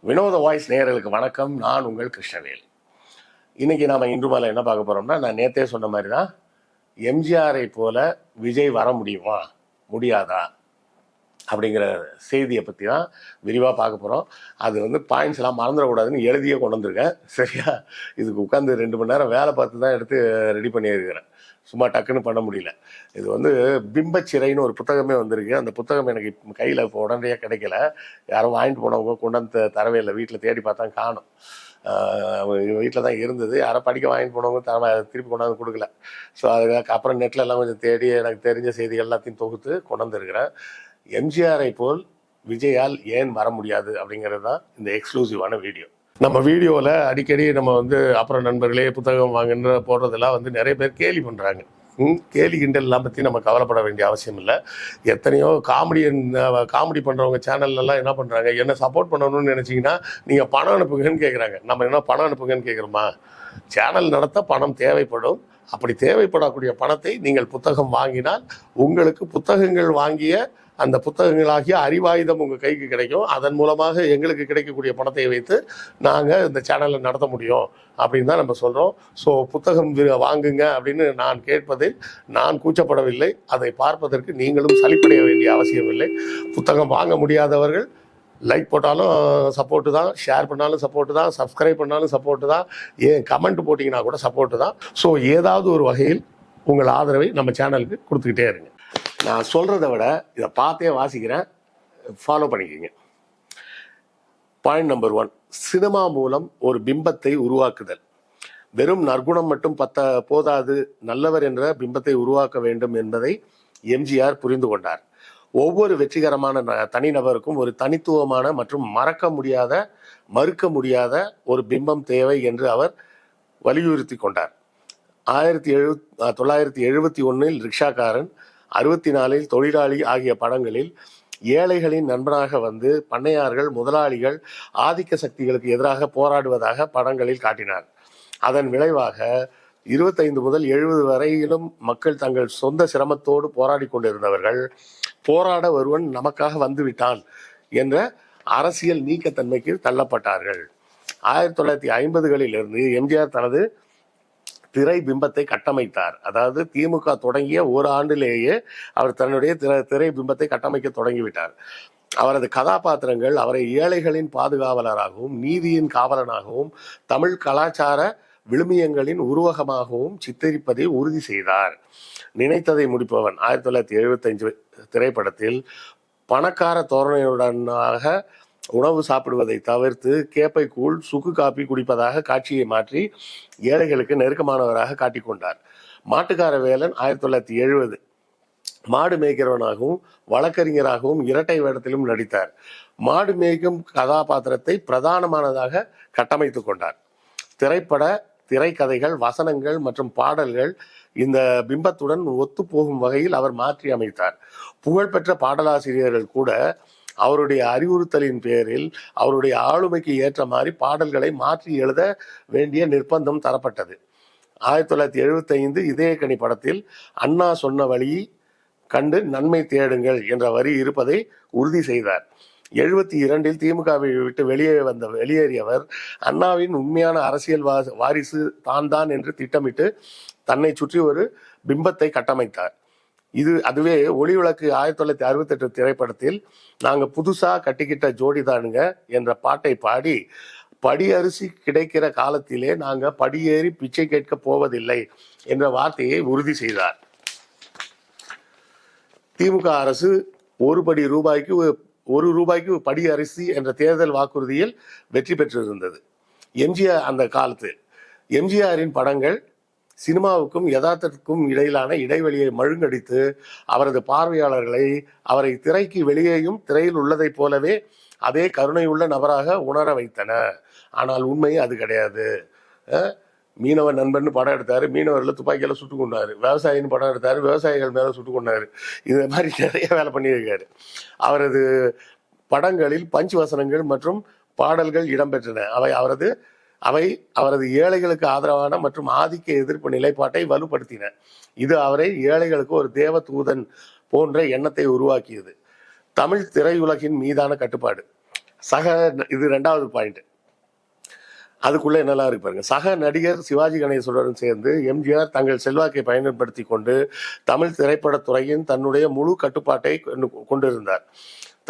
வினோத வாய்ஸ் நேயர்களுக்கு வணக்கம். நான் உங்கள் கிருஷ்ணவேல். இன்னைக்கு நாம இன்று மேலே என்ன பார்க்க போறோம்னா, நான் நேத்தே சொன்ன மாதிரி தான், எம்ஜிஆரை போல விஜய் வர முடியுமா முடியாதா அப்படிங்கிற செய்தியை பற்றி தான் விரிவாக பார்க்க போகிறோம். அது பாயிண்ட்ஸ் எல்லாம் மறந்துடக்கூடாதுன்னு எழுதியே கொண்டு வந்திருக்கேன். சரியா? இதுக்கு உட்காந்து 2 மணி நேரம் வேலை பார்த்து தான் எடுத்து ரெடி பண்ணியிருக்கிறேன். சும்மா டக்குன்னு பண்ண முடியல. இது பிம்பச்சிறைன்னு ஒரு புத்தகமே வந்திருக்கு. அந்த புத்தகம் எனக்கு கையில் இப்போ உடனடியாக கிடைக்கல. யாரும் வாங்கிட்டு போனவங்க கொண்டு வந்து தரவே இல்லை. வீட்டில் தேடி பார்த்தா காணும். வீட்டில் தான் இருந்தது. யாரோ படிக்க வாங்கிட்டு போனவங்க திருப்பி கொண்டாந்து கொடுக்கல. ஸோ அதுக்கு அப்புறம் நெட்டில் எல்லாம் கொஞ்சம் தேடி எனக்கு தெரிஞ்ச செய்திகள் எல்லாத்தையும் தொகுத்து கொண்டு வந்துருக்கிறேன். எம்ஜிஆரை போல் விஜயால் ஏன் வர முடியாது அப்படிங்கிறது தான் இந்த எக்ஸ்க்ளூசிவான வீடியோ. நம்ம வீடியோவில் அடிக்கடி நம்ம அப்புறம் நண்பர்களே புத்தகம் வாங்குன்ற போடுறதெல்லாம் நிறைய பேர் கேலி பண்ணுறாங்க. கேலி கிண்டல்லாம் பற்றி நம்ம கவலைப்பட வேண்டிய அவசியம் இல்லை. எத்தனையோ காமெடி பண்ணுறவங்க சேனல்லாம் என்ன பண்ணுறாங்க, என்ன சப்போர்ட் பண்ணணும்னு நினச்சிங்கன்னா நீங்கள் பணம் அனுப்புங்கன்னு கேட்குறாங்க. நம்ம என்ன பணம் அனுப்புங்கன்னு கேட்குறோமா? சேனல் நடத்த பணம் தேவைப்படும். அப்படி தேவைப்படக்கூடிய பணத்தை நீங்கள் புத்தகம் வாங்கினால் உங்களுக்கு புத்தகங்கள் வாங்கிய அந்த புத்தகங்களாகிய அறிவாயுதம் உங்கள் கைக்கு கிடைக்கும். அதன் மூலமாக எங்களுக்கு கிடைக்கக்கூடிய பணத்தை வைத்து நாங்கள் இந்த சேனலை நடத்த முடியும் அப்படின்னு தான் நம்ம சொல்கிறோம். ஸோ புத்தகம் வாங்குங்க அப்படின்னு நான் கேட்பதில் நான் கூச்சப்படவில்லை. அதை பார்ப்பதற்கு நீங்களும் சலிப்படைய வேண்டிய அவசியம் இல்லை. புத்தகம் வாங்க முடியாதவர்கள் லைக் போட்டாலும் சப்போர்ட்டு தான், ஷேர் பண்ணாலும் சப்போர்ட்டு தான், சப்ஸ்கிரைப் பண்ணாலும் சப்போர்ட்டு தான், ஏன் கமெண்ட் போட்டிங்கன்னா கூட சப்போர்ட்டு தான். ஸோ ஏதாவது ஒரு வகையில் உங்கள் ஆதரவை நம்ம சேனலுக்கு கொடுத்துக்கிட்டே இருங்க. நான் சொல்கிறத விட இதை பார்த்தே வாசிக்கிறேன், ஃபாலோ பண்ணிக்கிங்க. பாயிண்ட் நம்பர் 1, சினிமா மூலம் ஒரு பிம்பத்தை உருவாக்குதல். வெறும் நற்குணம் மட்டும் போதாது, நல்லவர் என்ற பிம்பத்தை உருவாக்க வேண்டும் என்பதை எம்ஜிஆர் புரிந்து கொண்டார். ஒவ்வொரு வெற்றிகரமான தனிநபருக்கும் ஒரு தனித்துவமான மற்றும் மறுக்க முடியாத ஒரு பிம்பம் தேவை என்று அவர் வலியுறுத்தி கொண்டார். 1971 ரிக்ஷாக்காரன், 64 தொழிலாளி ஆகிய படங்களில் ஏழைகளின் நண்பனாக பண்ணையார்கள், முதலாளிகள், ஆதிக்க சக்திகளுக்கு எதிராக போராடுவதாக படங்களில் காட்டினார். அதன் விளைவாக 25 முதல் 70 வரையிலும் மக்கள் தங்கள் சொந்த சிரமத்தோடு போராடி கொண்டிருந்தவர்கள், போராட ஒருவன் நமக்காக வந்துவிட்டான் என்ற அரசியல் நீக்கத்தன்மைக்கு தள்ளப்பட்டார்கள். 1950களிலிருந்து எம்ஜிஆர் தனது திரை பிம்பத்தை கட்டமைத்தார். அதாவது திமுக தொடங்கிய ஒரு ஆண்டிலேயே அவர் தன்னுடைய திரை பிம்பத்தை கட்டமைக்க தொடங்கிவிட்டார். அவரது கதாபாத்திரங்கள் அவரை ஏழைகளின் பாதுகாவலராகவும், நீதியின் காவலனாகவும், தமிழ் கலாச்சார விழுமியங்களின் உருவகமாகவும் சித்தரிப்பதை உறுதி செய்தார். நினைத்ததை முடிப்பவன் 1975 திரைப்படத்தில் பணக்கார தோரணையுடனாக உணவு சாப்பிடுவதை தவிர்த்து கேப்பை கூழ், சுக்கு காப்பி குடிப்பதாக காட்சியை மாற்றி ஏழைகளுக்கு நெருக்கமானவராக காட்டிக்கொண்டார். மாட்டுக்கார வேலன் 1970 மாடு மேய்க்கிறவனாகவும் வழக்கறிஞராகவும் இரட்டை வேடத்திலும் நடித்தார். மாடு மேய்க்கும் கதாபாத்திரத்தை பிரதானமானதாக கட்டமைத்து கொண்டார். திரைக்கதைகள், வசனங்கள் மற்றும் பாடல்கள் இந்த பிம்பத்துடன் ஒத்து போகும் வகையில் அவர் மாற்றி அமைத்தார். புகழ்பெற்ற பாடலாசிரியர்கள் கூட அவருடைய அறிவுறுத்தலின் பேரில் அவருடைய ஆளுமைக்கு ஏற்ற மாதிரி பாடல்களை மாற்றி எழுத வேண்டிய நிர்பந்தம் தரப்பட்டது. 1975 இதயக்கனி படத்தில் அண்ணா சொன்ன வழி கண்டு நன்மை தேடுங்கள் என்ற வரி இருப்பதை உறுதி செய்தார். 72 திமுகவை விட்டு வெளியேறியவர் அண்ணாவின் உண்மையான அரசியல் வாரிசு தான் என்று திட்டமிட்டு தன்னை சுற்றி ஒரு பிம்பத்தை கட்டமைத்தார். அதுவே ஒளி விளக்கு 1968 திரைப்படத்தில் நாங்க புதுசா கட்டிக்கிட்ட ஜோடிதானுங்க என்ற பாட்டை பாடி, படியரிசி கிடைக்கிற காலத்திலே நாங்க படியேறி பிச்சை கேட்க போவதில்லை என்ற வார்த்தையை உறுதி செய்தார். திமுக அரசு ஒரு ரூபாய்க்கு படி அரிசி என்ற தேர்தல் வாக்குறுதியில் வெற்றி பெற்றிருந்தது. அந்த காலத்தில் எம்ஜிஆரின் படங்கள் சினிமாவுக்கும் யதார்த்தத்துக்கும் இடையிலான இடைவெளியை மழுங்கடித்து அவரது பார்வையாளர்களை அவரை திரைக்கு வெளியேயும் திரையில் உள்ளதை போலவே அதே கருணையுள்ள நபராக உணர வைத்தன. ஆனால் உண்மை அது கிடையாது. மீனவ நண்பன் படம் எடுத்தாரு, மீனவர்கள் துப்பாக்கியால சுட்டு கொண்டாரு. விவசாயின்னு படம் எடுத்தாரு, விவசாயிகள் மேல சுட்டு கொண்டாரு. இது மாதிரி நிறைய வேலை பண்ணியிருக்காரு. அவரது படங்களில் பஞ்ச் வசனங்கள் மற்றும் பாடல்கள் இடம்பெற்றன. அவை அவரது ஏழைகளுக்கு ஆதரவான மற்றும் ஆதிக்க எதிர்ப்பு நிலைப்பாட்டை வலுப்படுத்தின. இது அவரை ஏழைகளுக்கு ஒரு தேவ தூதன் போன்ற எண்ணத்தை உருவாக்கியது. தமிழ் திரையுலகின் மீதான கட்டுப்பாடு. சக இது 2வது பாயிண்ட். அதுக்குள்ள என்னெல்லாம் இருக்கு பாருங்க. சக நடிகர் சிவாஜி கணேசனுடன் சேர்ந்து எம்ஜிஆர் தங்கள் செல்வாக்கை பயன்படுத்தி கொண்டு தமிழ் திரைப்படத்துறையின் தன்னுடைய முழு கட்டுப்பாட்டை கொண்டிருந்தார்.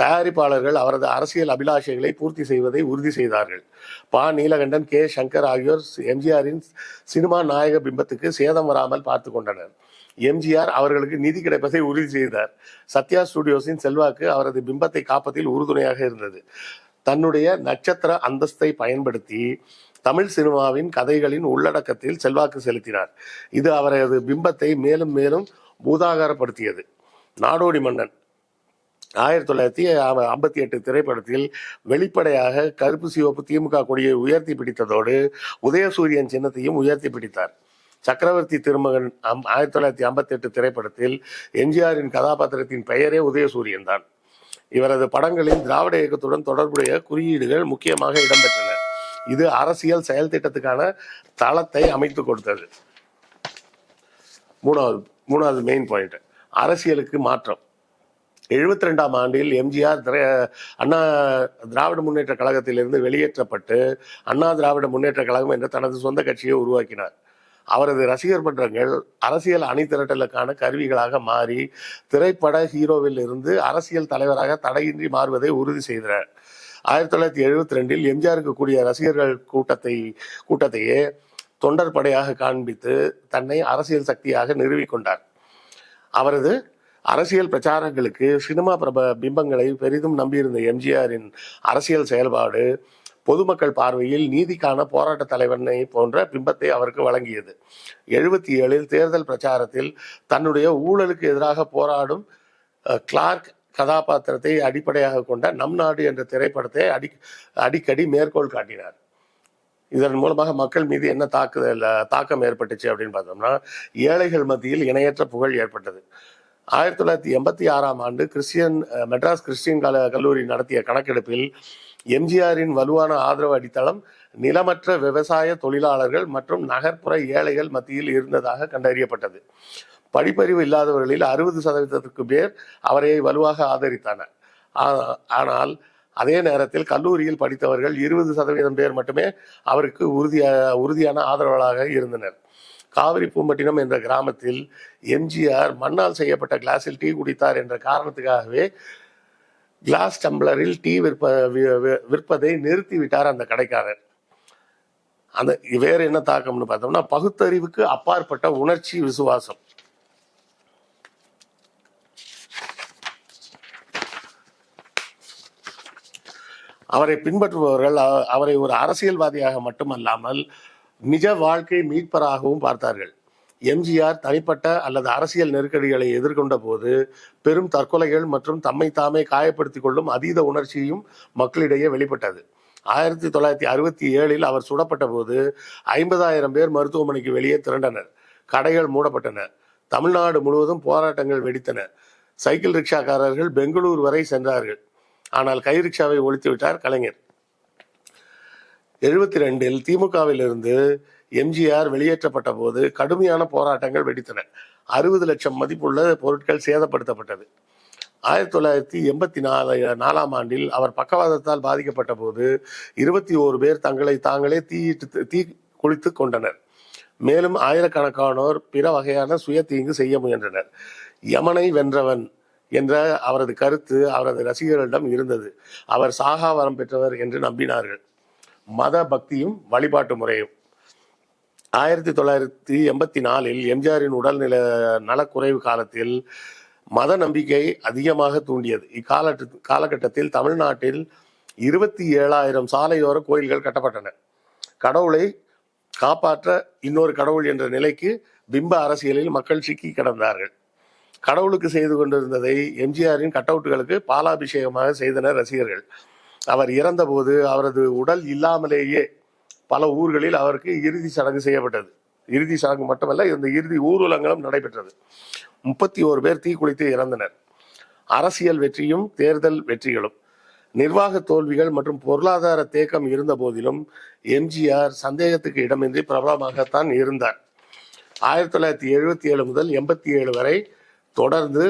தயாரிப்பாளர்கள் அவரது அரசியல் அபிலாஷைகளை பூர்த்தி செய்வதை உறுதி செய்தார்கள். நீலகண்டன், கே. சங்கர் ஆகியோர் எம்ஜிஆரின் சினிமா நாயக பிம்பத்துக்கு சேதம் வராமல் பார்த்து கொண்டனர். எம்ஜிஆர் அவர்களுக்கு நிதி கிடைப்பதை உறுதி செய்தார். சத்யா ஸ்டுடியோஸின் செல்வாக்கு அவரது பிம்பத்தை காப்பதில் உறுதுணையாக இருந்தது. தன்னுடைய நட்சத்திர அந்தஸ்தை பயன்படுத்தி தமிழ் சினிமாவின் கதைகளின் உள்ளடக்கத்தில் செல்வாக்கு செலுத்தினார். இது அவரது பிம்பத்தை மேலும் மேலும் பூதாகாரப்படுத்தியது. நாடோடி மன்னன் 1958 திரைப்படத்தில் வெளிப்படையாக கருப்பு சிவப்பு திமுக கொடியை உயர்த்தி பிடித்ததோடு உதயசூரியன் சின்னத்தையும் உயர்த்தி பிடித்தார். சக்கரவர்த்தி திருமகன் 1958 திரைப்படத்தில் எம்ஜிஆரின் கதாபாத்திரத்தின் பெயரே உதயசூரியன் தான். இவரது படங்களில் திராவிட இயக்கத்துடன் தொடர்புடைய குறியீடுகள் முக்கியமாக இடம்பெற்றன. இது அரசியல் செயல் திட்டத்துக்கான தளத்தை அமைத்து கொடுத்தது. மூணாவது மெயின் பாயிண்ட், அரசியலுக்கு மாற்றம். 72ஆம் ஆண்டில் எம்ஜிஆர் அண்ணா திராவிட முன்னேற்ற கழகத்திலிருந்து வெளியேற்றப்பட்டு அண்ணா திராவிட முன்னேற்ற கழகம் என்ற தனது சொந்த கட்சியை உருவாக்கினார். அவரது ரசிகர் மன்றங்கள் அரசியல் அணிதிரட்டலுக்கான கருவிகளாக மாறி திரைப்பட ஹீரோவில் இருந்து அரசியல் தலைவராக தடையின்றி மாறுவதை உறுதி செய்தனர். 1972 எம்ஜிஆருக்கு கூடிய ரசிகர்கள் கூட்டத்தையே தொண்டர் படையாக காண்பித்து தன்னை அரசியல் சக்தியாக நிறுவிக்கொண்டார். அவரது அரசியல் பிரச்சாரங்களுக்கு சினிமா பிம்பங்களை பெரிதும் நம்பியிருந்த எம்ஜிஆரின் அரசியல் செயல்பாடு பொதுமக்கள் பார்வையில் நீதிக்கான போராட்ட தலைவனை போன்ற பிம்பத்தை அவருக்கு வழங்கியது. 77 தேர்தல் பிரச்சாரத்தில் தன்னுடைய ஊழலுக்கு எதிராக போராடும் கிளார்க் கதாபாத்திரத்தை அடிப்படையாக கொண்ட நம் நாடு என்ற திரைப்படத்தை அடிக்கடி மேற்கோள் காட்டினார். இதன் மூலமாக மக்கள் மீது என்ன தாக்கம் ஏற்பட்டுச்சு அப்படின்னு பார்த்தோம்னா, ஏழைகள் மத்தியில் இணையற்ற புகழ் ஏற்பட்டது. 1986ஆம் ஆண்டு மெட்ராஸ் கிறிஸ்டியன் கல்லூரி நடத்திய கணக்கெடுப்பில் எம்ஜிஆரின் வலுவான ஆதரவு அடித்தளம் நிலமற்ற விவசாய தொழிலாளர்கள் மற்றும் நகர்ப்புற ஏழைகள் மத்தியில் இருந்ததாக கண்டறியப்பட்டது. படிப்பறிவு இல்லாதவர்களில் 60% பேர் அவரை வலுவாக ஆதரித்தனர். ஆனால் அதே நேரத்தில் கல்லூரியில் படித்தவர்கள் 20% பேர் மட்டுமே அவருக்கு உறுதியான ஆதரவாளராக இருந்தனர். காவிரி பூம்பட்டினம் என்ற கிராமத்தில் எம்ஜிஆர் மண்ணால் செய்யப்பட்ட கிளாஸில் டீ குடித்தார் என்ற காரணத்துக்காகவே கிளாஸ் டம்ளரில் டீ விற்பதை நிறுத்திவிட்டார் அந்த கடைக்காரர். அந்த வேற என்ன தாக்கம்னு பார்த்தோம்னா, பகுத்தறிவுக்கு அப்பாற்பட்ட உணர்ச்சி விசுவாசம். அவரை பின்பற்றுபவர்கள் அவரை ஒரு அரசியல்வாதியாக மட்டுமல்லாமல் நிஜ வாழ்க்கை மீட்பராகவும் பார்த்தார்கள். எம்ஜிஆர் தனிப்பட்ட அல்லது அரசியல் நெருக்கடிகளை எதிர்கொண்ட போது பெரும் தற்கொலைகள் மற்றும் தம்மை தாமே காயப்படுத்திக் கொள்ளும் அதீத உணர்ச்சியும் மக்களிடையே வெளிப்பட்டது. 1967 அவர் சுடப்பட்ட போது 50,000 பேர் மருத்துவமனைக்கு வெளியே திரண்டனர். கடைகள் மூடப்பட்டன. தமிழ்நாடு முழுவதும் போராட்டங்கள் வெடித்தன. சைக்கிள் ரிக்ஷாக்காரர்கள் பெங்களூர் வரை சென்றார்கள். ஆனால் கை ரிக்ஷாவை ஒழித்துவிட்டார் கலைஞர். 72 திமுகவில் இருந்து எம்ஜிஆர் வெளியேற்றப்பட்ட போது கடுமையான போராட்டங்கள் வெடித்தன. 60 லட்சம் மதிப்புள்ள பொருட்கள் சேதப்படுத்தப்பட்டது. 1984ஆம் ஆண்டில் அவர் பக்கவாதத்தால் பாதிக்கப்பட்ட போது 21 பேர் தங்களை தாங்களே தீ குளித்து கொண்டனர். மேலும் ஆயிரக்கணக்கானோர் பிற வகையான சுய தீங்கு செய்ய முயன்றனர். யமனை வென்றவன் என்ற அவரது கருத்து அவரது ரசிகர்களிடம் இருந்தது. அவர் சாகா வரம் பெற்றவர் என்று நம்பினார்கள். மத பக்தியும் வழிபாட்டு முறையும். 1984 எம்ஜிஆரின் உடல் நலக்குறைவு காலத்தில் மத நம்பிக்கை அதிகமாக தூண்டியது. காலகட்டத்தில் தமிழ்நாட்டில் 27,000 சாலையோர கோயில்கள் கட்டப்பட்டன. கடவுளை காப்பாற்ற இன்னொரு கடவுள் என்ற நிலைக்கு பிம்ப அரசியலில் மக்கள் சிக்கி கிடந்தார்கள். கடவுளுக்கு செய்து கொண்டிருந்ததை எம்ஜிஆரின் கட்டவுட்டுகளுக்கு பாலாபிஷேகமாக செய்தனர் ரசிகர்கள். அவர் இறந்தபோது அவரது உடல் இல்லாமலேயே பல ஊர்களில் அவருக்கு இறுதி சடங்கு செய்யப்பட்டது. இறுதி சடங்கு மட்டுமல்ல, இந்த இறுதி ஊர்வலங்களும் நடைபெற்றது. 31 பேர் தீக்குளித்து இறந்தனர். அரசியல் வெற்றியும் தேர்தல் வெற்றிகளும். நிர்வாக தோல்விகள் மற்றும் பொருளாதார தேக்கம் இருந்த போதிலும் எம்ஜிஆர் சந்தேகத்துக்கு இடமின்றி பிரபலமாகத்தான் இருந்தார். 1977 முதல் 87 வரை தொடர்ந்து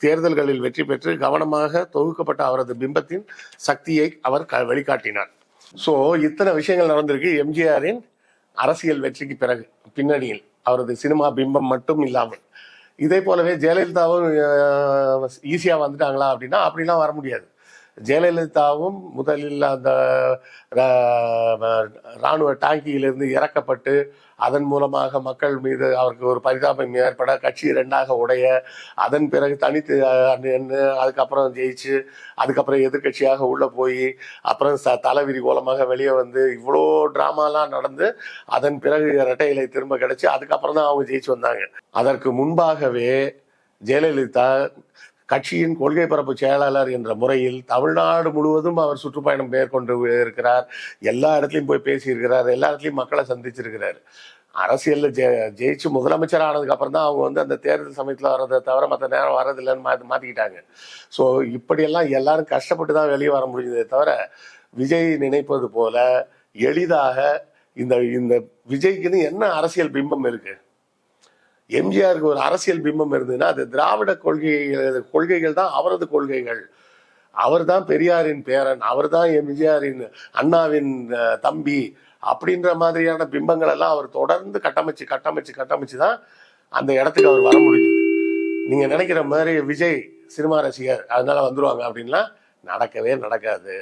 தேர்தல்களில் வெற்றி பெற்று கவனமாக தொகுக்கப்பட்ட அவரது பிம்பத்தின் சக்தியை அவர் வெளிக்காட்டினார். ஸோ இத்தனை விஷயங்கள் நடந்திருக்கு எம்ஜிஆரின் அரசியல் வெற்றிக்கு பிறகு, பின்னணியில் அவரது சினிமா பிம்பம் மட்டும் இல்லாமல். இதே போலவே ஜெயலலிதாவும் ஈஸியாக வந்துட்டாங்களா அப்படின்னா அப்படிலாம் வர முடியாது. ஜெயலலிதாவும் முதலில் அந்த இராணுவ டாங்கியிலிருந்து இறக்கப்பட்டு அதன் மூலமாக மக்கள் மீது அவருக்கு ஒரு பரிதாபம் ஏற்பட கட்சி இரண்டாக உடைய, அதன் பிறகு தனித்து நின்று அதுக்கப்புறம் ஜெயிச்சு அதுக்கப்புறம் எதிர்கட்சியாக உள்ள போய் அப்புறம் தலைவிரி கோலமாக வெளியே வந்து இவ்வளோ ட்ராமாலாம் நடந்து அதன் பிறகு இரட்டை இலை திரும்ப கிடைச்சி அதுக்கப்புறம் தான் அவங்க ஜெயிச்சு வந்தாங்க. அதற்கு முன்பாகவே ஜெயலலிதா கட்சியின் கொள்கை பரப்பு செயலாளர் என்ற முறையில் தமிழ்நாடு முழுவதும் அவர் சுற்றுப்பயணம் மேற்கொண்டு இருக்கிறார். எல்லா இடத்துலையும் போய் பேசியிருக்கிறார், எல்லா இடத்துலையும் மக்களை சந்திச்சிருக்கிறார். அரசியலில் ஜெயிச்சு முதலமைச்சர் ஆனதுக்கு அப்புறம் தான் அவங்க வந்து அந்த தேர்தல் சமயத்தில் வர்றதை தவிர மற்ற நேரம் வர்றதில்லைன்னு மாற்றிக்கிட்டாங்க. ஸோ இப்படியெல்லாம் எல்லாரும் கஷ்டப்பட்டு தான் வெளியே வர முடிஞ்சதே தவிர விஜய் நினைப்பது போல எளிதாக இந்த விஜய்க்குன்னு என்ன அரசியல் பிம்பம் இருக்கு? எம்ஜிஆருக்கு ஒரு அரசியல் பிம்பம் இருந்ததுன்னா அது திராவிட கொள்கைகள் தான் அவரது கொள்கைகள். அவர் தான் பெரியாரின் பேரன், அவர் தான் எம்ஜிஆரின் அண்ணாவின் தம்பி அப்படின்ற மாதிரியான பிம்பங்கள் எல்லாம் அவர் தொடர்ந்து கட்டமைச்சு தான் அந்த இடத்துக்கு அவர் வர முடியுது. நீங்க நினைக்கிற மாதிரி விஜய் சினிமா ரசிகர் அதனால வந்துருவாங்க அப்படின்லாம் நடக்கவே நடக்காது.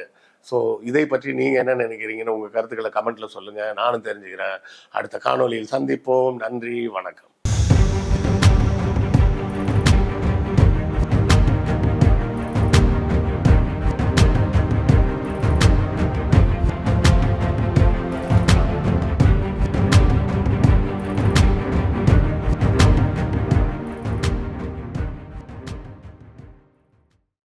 ஸோ இதை பற்றி நீங்கள் என்ன நினைக்கிறீங்கன்னு உங்கள் கருத்துக்களை கமெண்ட்ல சொல்லுங்கள், நானும் தெரிஞ்சுக்கிறேன். அடுத்த காணொலியில் சந்திப்போம். நன்றி, வணக்கம்.